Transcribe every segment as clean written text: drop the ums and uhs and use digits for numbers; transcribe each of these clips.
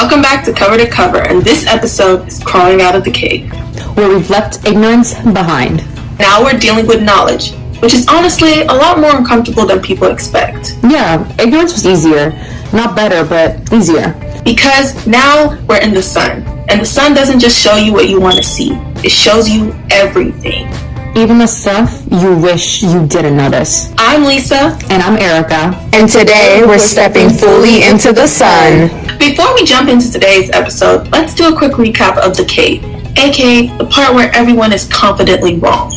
Welcome back to Cover, and this episode is Crawling Out of the Cave, where we've left ignorance behind. Now we're dealing with knowledge, which is honestly a lot more uncomfortable than people expect. Yeah, ignorance was easier. Not better, but easier. Because now we're in the sun, and the sun doesn't just show you what you want to see, it shows you everything. Even the stuff you wish you didn't notice. I'm Lisa. And I'm Erica. And today we're stepping fully into the sun. Before we jump into today's episode, let's do a quick recap of the cave, aka the part where everyone is confidently wrong.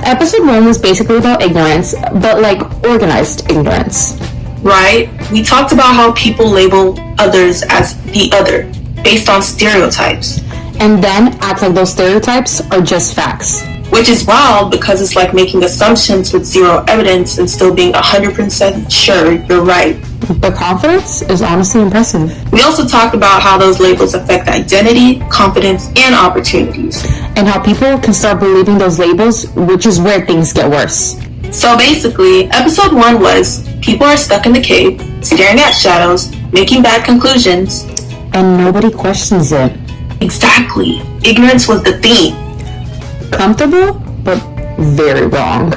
Episode 1 was basically about ignorance, but like organized ignorance. Right? We talked about how people label others as the other, based on stereotypes. And then act like those stereotypes are just facts. Which is wild because it's like making assumptions with zero evidence and still being 100% sure you're right. The confidence is honestly impressive. We also talked about how those labels affect identity, confidence, and opportunities. And how people can start believing those labels, which is where things get worse. So basically, episode 1 was people are stuck in the cave, staring at shadows, making bad conclusions. And nobody questions it. Exactly. Ignorance was the theme. Comfortable, but very wrong.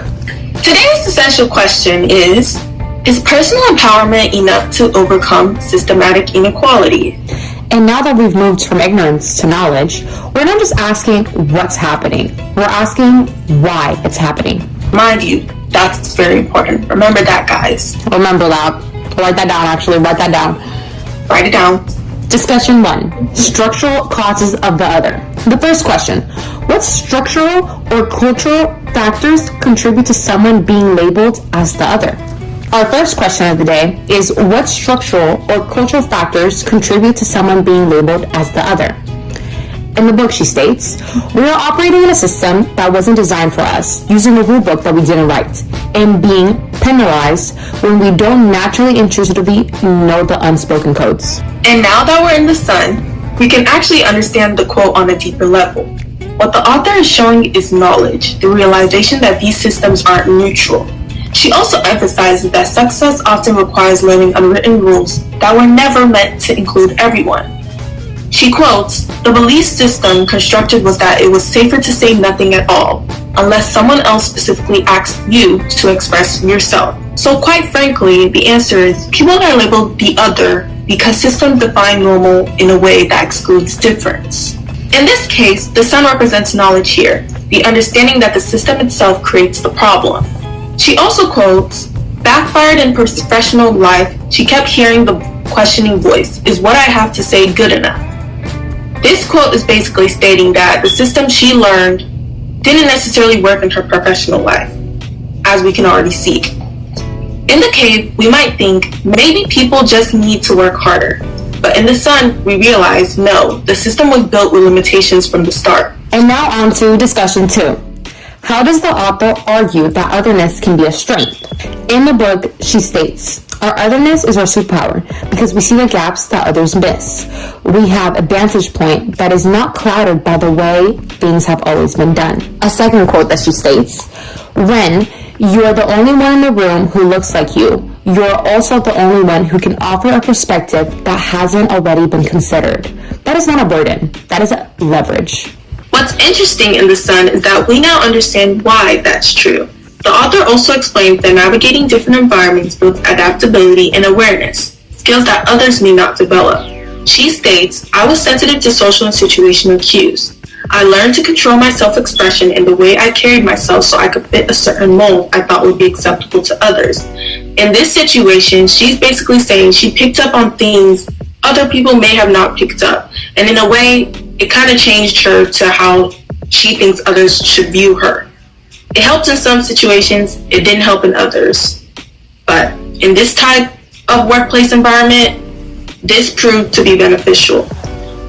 Today's essential question is personal empowerment enough to overcome systematic inequality? And now that we've moved from ignorance to knowledge, we're not just asking what's happening. We're asking why it's happening. Mind you, that's very important. Remember that, guys. Remember that. Write that down, actually. Write that down. Write it down. Discussion 1. Structural causes of the other. The first question. What structural or cultural factors contribute to someone being labeled as the other? Our first question of the day is what structural or cultural factors contribute to someone being labeled as the other? In the book, she states, we are operating in a system that wasn't designed for us, using a rule book that we didn't write, and being penalized when we don't naturally intuitively know the unspoken codes. And now that we're in the sun, we can actually understand the quote on a deeper level. What the author is showing is knowledge, the realization that these systems aren't neutral. She also emphasizes that success often requires learning unwritten rules that were never meant to include everyone. She quotes, the belief system constructed was that it was safer to say nothing at all, unless someone else specifically asked you to express yourself. So quite frankly, the answer is people are labeled the other because systems define normal in a way that excludes difference. In this case, the sun represents knowledge here, the understanding that the system itself creates the problem. She also quotes, backfired in professional life, she kept hearing the questioning voice, is what I have to say good enough? This quote is basically stating that the system she learned didn't necessarily work in her professional life, as we can already see. In the cave, we might think maybe people just need to work harder. But in the sun, we realize no, the system was built with limitations from the start. And now on to discussion 2. How does the author argue that otherness can be a strength? In the book, she states, our otherness is our superpower because we see the gaps that others miss. We have a vantage point that is not clouded by the way things have always been done. A second quote that she states, when you are the only one in the room who looks like you, you're also the only one who can offer a perspective that hasn't already been considered. That is not a burden, that is a leverage. What's interesting in the sun is that we now understand why that's true. The author also explains that navigating different environments builds adaptability and awareness, skills that others may not develop. She states, I was sensitive to social and situational cues. I learned to control my self-expression and the way I carried myself so I could fit a certain mold I thought would be acceptable to others. In this situation, she's basically saying she picked up on things other people may have not picked up, and in a way, it kind of changed her to how she thinks others should view her. It helped in some situations, it didn't help in others. But in this type of workplace environment, this proved to be beneficial.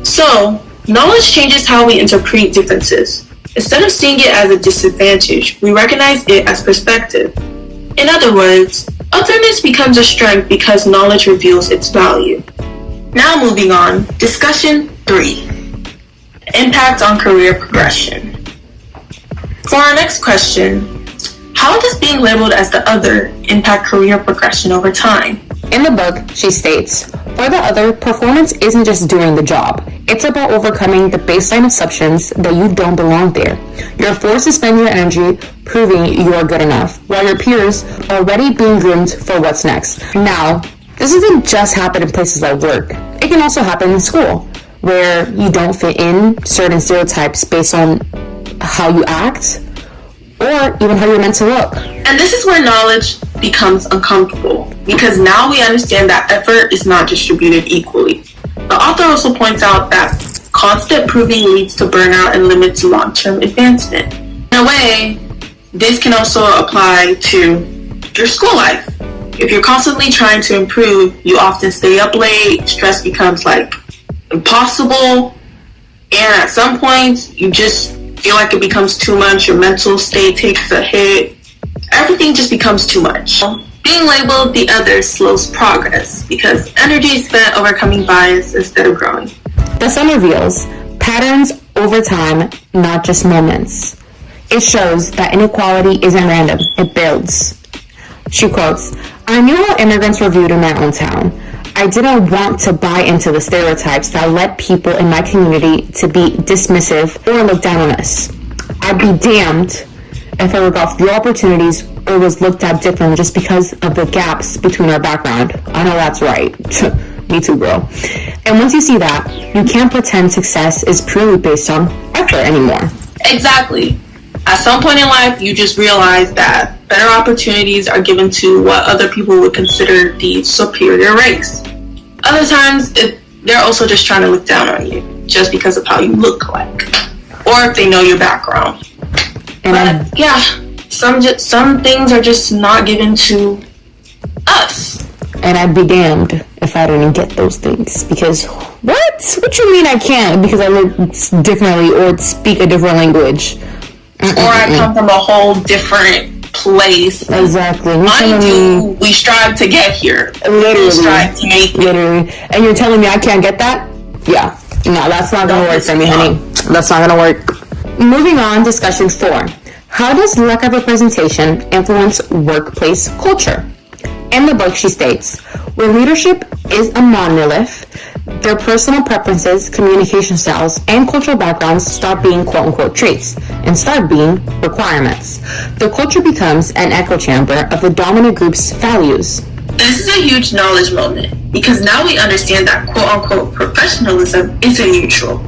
So, knowledge changes how we interpret differences. Instead of seeing it as a disadvantage, we recognize it as perspective. In other words, otherness becomes a strength because knowledge reveals its value. Now moving on, discussion 3. Impact on career progression. For our next question, how does being labeled as the other impact career progression over time? In the book, she states, For the other, performance isn't just doing the job. It's about overcoming the baseline assumptions that you don't belong there. You're forced to spend your energy proving you are good enough, while your peers are already being groomed for what's next. Now, this doesn't just happen in places like work. It can also happen in school, where you don't fit in certain stereotypes based on how you act, or even how you're meant to look. And this is where knowledge becomes uncomfortable, because now we understand that effort is not distributed equally. The author also points out that constant proving leads to burnout and limits long-term advancement. In a way, this can also apply to your school life. If you're constantly trying to improve, you often stay up late, stress becomes impossible, and at some point, you just feel like it becomes too much, your mental state takes a hit, everything just becomes too much. Being labeled the other slows progress because energy is spent overcoming bias instead of growing. The sun reveals patterns over time, not just moments. It shows that inequality isn't random, it builds. She quotes, "I knew how immigrants were viewed in my own town. I didn't want to buy into the stereotypes that led people in my community to be dismissive or look down on us. I'd be damned if I were got few opportunities or was looked at differently just because of the gaps between our background. I know that's right." Me too, girl. And once you see that, you can't pretend success is purely based on effort anymore. Exactly. At some point in life, you just realize that better opportunities are given to what other people would consider the superior race. Other times, they're also just trying to look down on you just because of how you look like, or if they know your background. But yeah, some things are just not given to us. And I'd be damned if I didn't get those things. Because, what? What you mean I can't? Because I look differently or speak a different language. Or I come from a whole different place. Exactly. We strive to get here. Literally. We strive to make it. Literally. And you're telling me I can't get that? Yeah. No, that's not going to work for me, honey. That's not going to work. Moving on, discussion 4. How does lack of representation influence workplace culture? In the book, she states, where leadership is a monolith, their personal preferences, communication styles, and cultural backgrounds stop being quote-unquote traits and start being requirements. The culture becomes an echo chamber of the dominant group's values. This is a huge knowledge moment because now we understand that quote-unquote professionalism isn't neutral.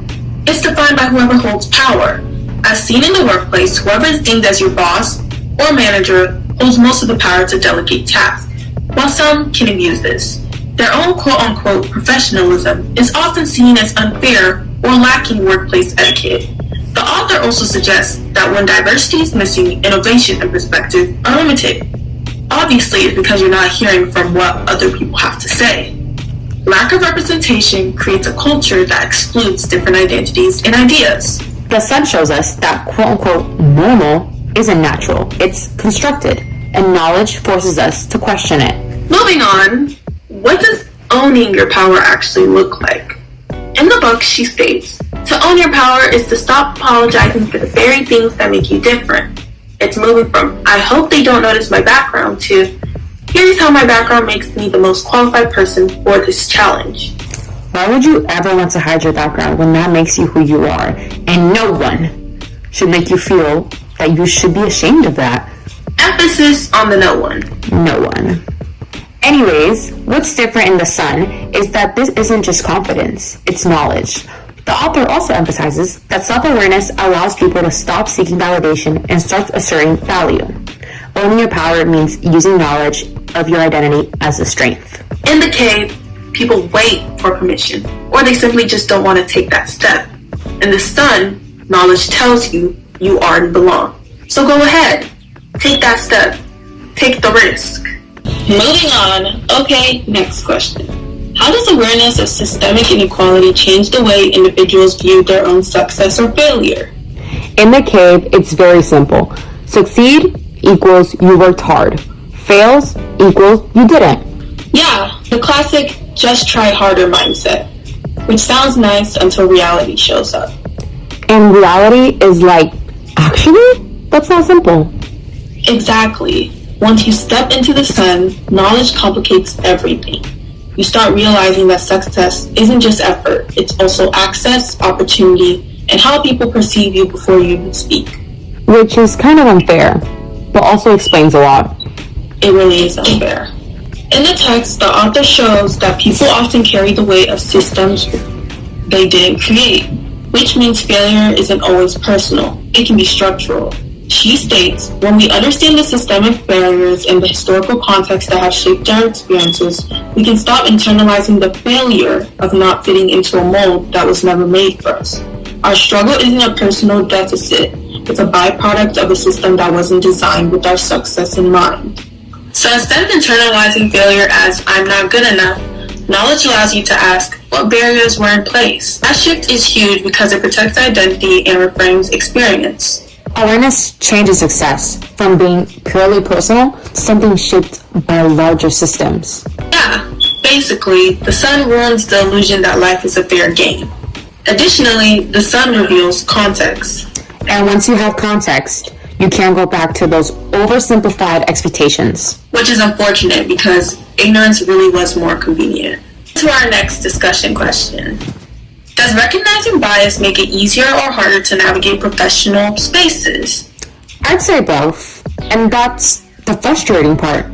It's defined by whoever holds power. As seen in the workplace, whoever is deemed as your boss or manager holds most of the power to delegate tasks. While some can abuse this, their own quote-unquote professionalism is often seen as unfair or lacking workplace etiquette. The author also suggests that when diversity is missing, innovation and perspective are limited. Obviously, it's because you're not hearing from what other people have to say. Lack of representation creates a culture that excludes different identities and ideas. The sun shows us that quote-unquote normal isn't natural, it's constructed, and knowledge forces us to question it. Moving on, what does owning your power actually look like? In the book, she states, to own your power is to stop apologizing for the very things that make you different. It's moving from, I hope they don't notice my background, to, here's how my background makes me the most qualified person for this challenge. Why would you ever want to hide your background when that makes you who you are? And no one should make you feel that you should be ashamed of that. Emphasis on the no one. No one. Anyways, what's different in The Sun is that this isn't just confidence, it's knowledge. The author also emphasizes that self-awareness allows people to stop seeking validation and start asserting value. Owning your power means using knowledge of your identity as a strength. In the cave, people wait for permission, or they simply just don't want to take that step. In The Sun, knowledge tells you you already belong. So go ahead, take that step, take the risk. Moving on, okay, next question. How does awareness of systemic inequality change the way individuals view their own success or failure? In the cave, it's very simple. Succeed equals you worked hard. Fails equals you didn't. Yeah, the classic just try harder mindset, which sounds nice until reality shows up. And reality is like, actually, that's not simple. Exactly. Once you step into the sun, knowledge complicates everything. you start realizing that success isn't just effort, it's also access, opportunity, and how people perceive you before you even speak. Which is kind of unfair, but also explains a lot. It really is unfair. In the text, the author shows that people often carry the weight of systems they didn't create, which means failure isn't always personal. It can be structural. She states, when we understand the systemic barriers and the historical context that have shaped our experiences, we can stop internalizing the failure of not fitting into a mold that was never made for us. Our struggle isn't a personal deficit. It's a byproduct of a system that wasn't designed with our success in mind. So instead of internalizing failure as I'm not good enough, knowledge allows you to ask, what barriers were in place? That shift is huge because it protects identity and reframes experience. Awareness changes success from being purely personal to something shaped by larger systems. Yeah, basically, the sun ruins the illusion that life is a fair game. Additionally, the sun reveals context. And once you have context, you can't go back to those oversimplified expectations. Which is unfortunate because ignorance really was more convenient. To our next discussion question. Does recognizing bias make it easier or harder to navigate professional spaces? I'd say both, and that's the frustrating part.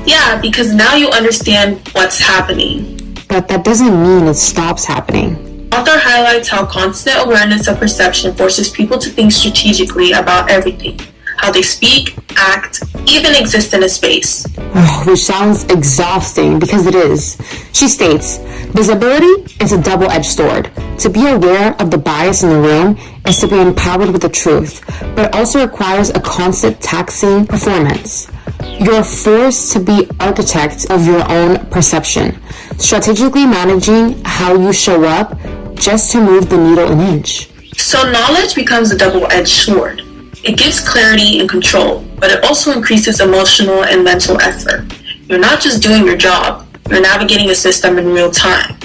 Yeah, because now you understand what's happening. But that doesn't mean it stops happening. The author highlights how constant awareness of perception forces people to think strategically about everything, how they speak, act, even exist in a space. Which sounds exhausting because it is. She states, visibility is a double-edged sword. To be aware of the bias in the room is to be empowered with the truth, but it also requires a constant taxing performance. You're forced to be architect of your own perception, strategically managing how you show up just to move the needle an inch. So knowledge becomes a double-edged sword. It gives clarity and control, but it also increases emotional and mental effort. You're not just doing your job, you're navigating a system in real time.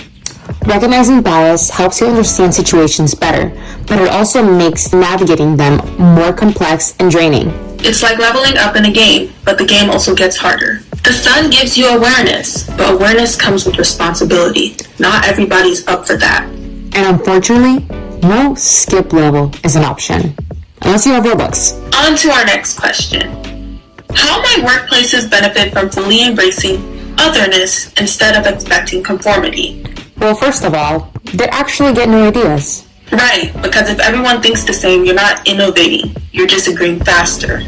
Recognizing bias helps you understand situations better, but it also makes navigating them more complex and draining. It's like leveling up in a game, but the game also gets harder. The sun gives you awareness, but awareness comes with responsibility. Not everybody's up for that. And unfortunately, no skip level is an option. Unless you have Robux. On to our next question. How might workplaces benefit from fully embracing otherness instead of expecting conformity? Well, first of all, they actually get new ideas. Right, because if everyone thinks the same, you're not innovating. You're just agreeing faster.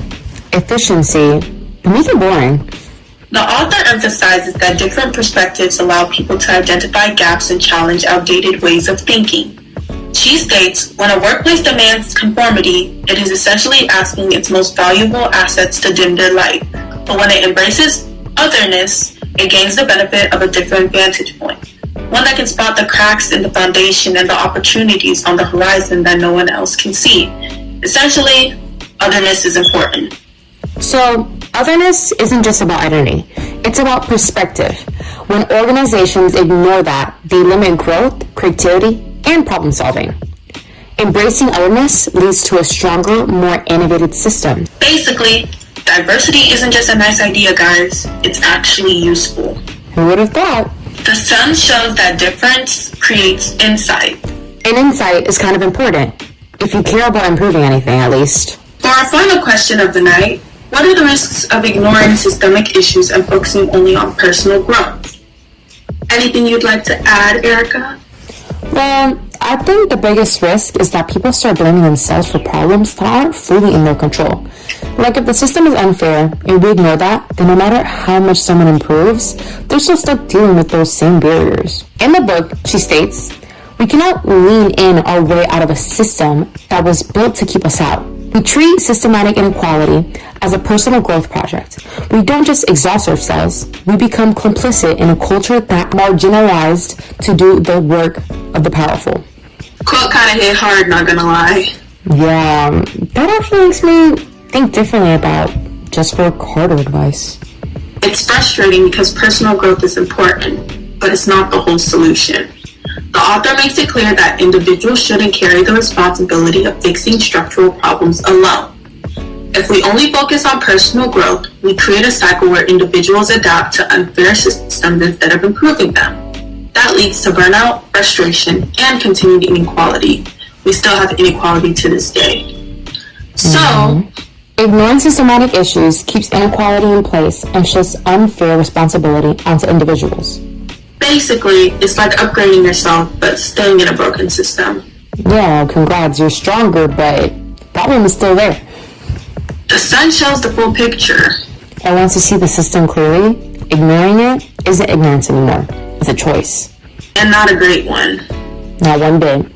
Efficiency, but make it boring. The author emphasizes that different perspectives allow people to identify gaps and challenge outdated ways of thinking. She states, when a workplace demands conformity, it is essentially asking its most valuable assets to dim their light. But when it embraces otherness, it gains the benefit of a different vantage point. One that can spot the cracks in the foundation and the opportunities on the horizon that no one else can see. Essentially, otherness is important. So, otherness isn't just about identity. It's about perspective. When organizations ignore that, they limit growth, creativity, and problem solving. Embracing otherness leads to a stronger, more innovative system. Basically, diversity isn't just a nice idea, guys. It's actually useful. Who would have thought? The sun shows that difference creates insight. And insight is kind of important, if you care about improving anything at least. For our final question of the night, what are the risks of ignoring systemic issues and focusing only on personal growth? Anything you'd like to add, Erica? Well, I think the biggest risk is that people start blaming themselves for problems that aren't fully in their control. Like if the system is unfair and we ignore that, then no matter how much someone improves, they're still stuck dealing with those same barriers. In the book, she states, we cannot lean in our way out of a system that was built to keep us out. We treat systematic inequality as a personal growth project. We don't just exhaust ourselves, we become complicit in a culture that marginalized to do the work of the powerful. Quote kind of hit hard, not gonna lie. Yeah, that actually makes me think differently about just work harder advice. It's frustrating because personal growth is important, but it's not the whole solution. The author makes it clear that individuals shouldn't carry the responsibility of fixing structural problems alone. If we only focus on personal growth, we create a cycle where individuals adapt to unfair systems instead of improving them. That leads to burnout, frustration, and continued inequality. We still have inequality to this day. So, ignoring systematic issues keeps inequality in place and shifts unfair responsibility onto individuals. basically, it's like upgrading yourself, but staying in a broken system. Yeah, congrats, you're stronger, but the problem is still there. The sun shows the full picture. And once you see the system clearly, ignoring it isn't ignorance anymore. It's a choice. And not a great one. Not one bit.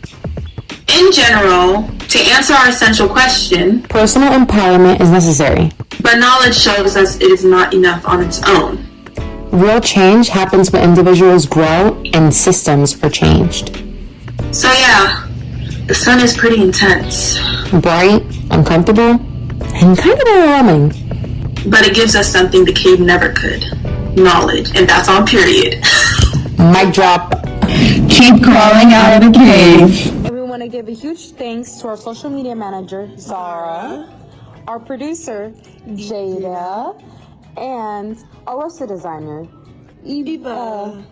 In general, to answer our essential question, Personal empowerment is necessary. but knowledge shows us it is not enough on its own. Real change happens when individuals grow and systems are changed. So yeah, the sun is pretty intense, Bright, uncomfortable, and kind of overwhelming. but it gives us something the cave never could. Knowledge, and that's on period. Mic drop. Keep crawling out of the cave. And we want to give a huge thanks to our social media manager, Zara, our producer, Jada, and our website designer, Eva.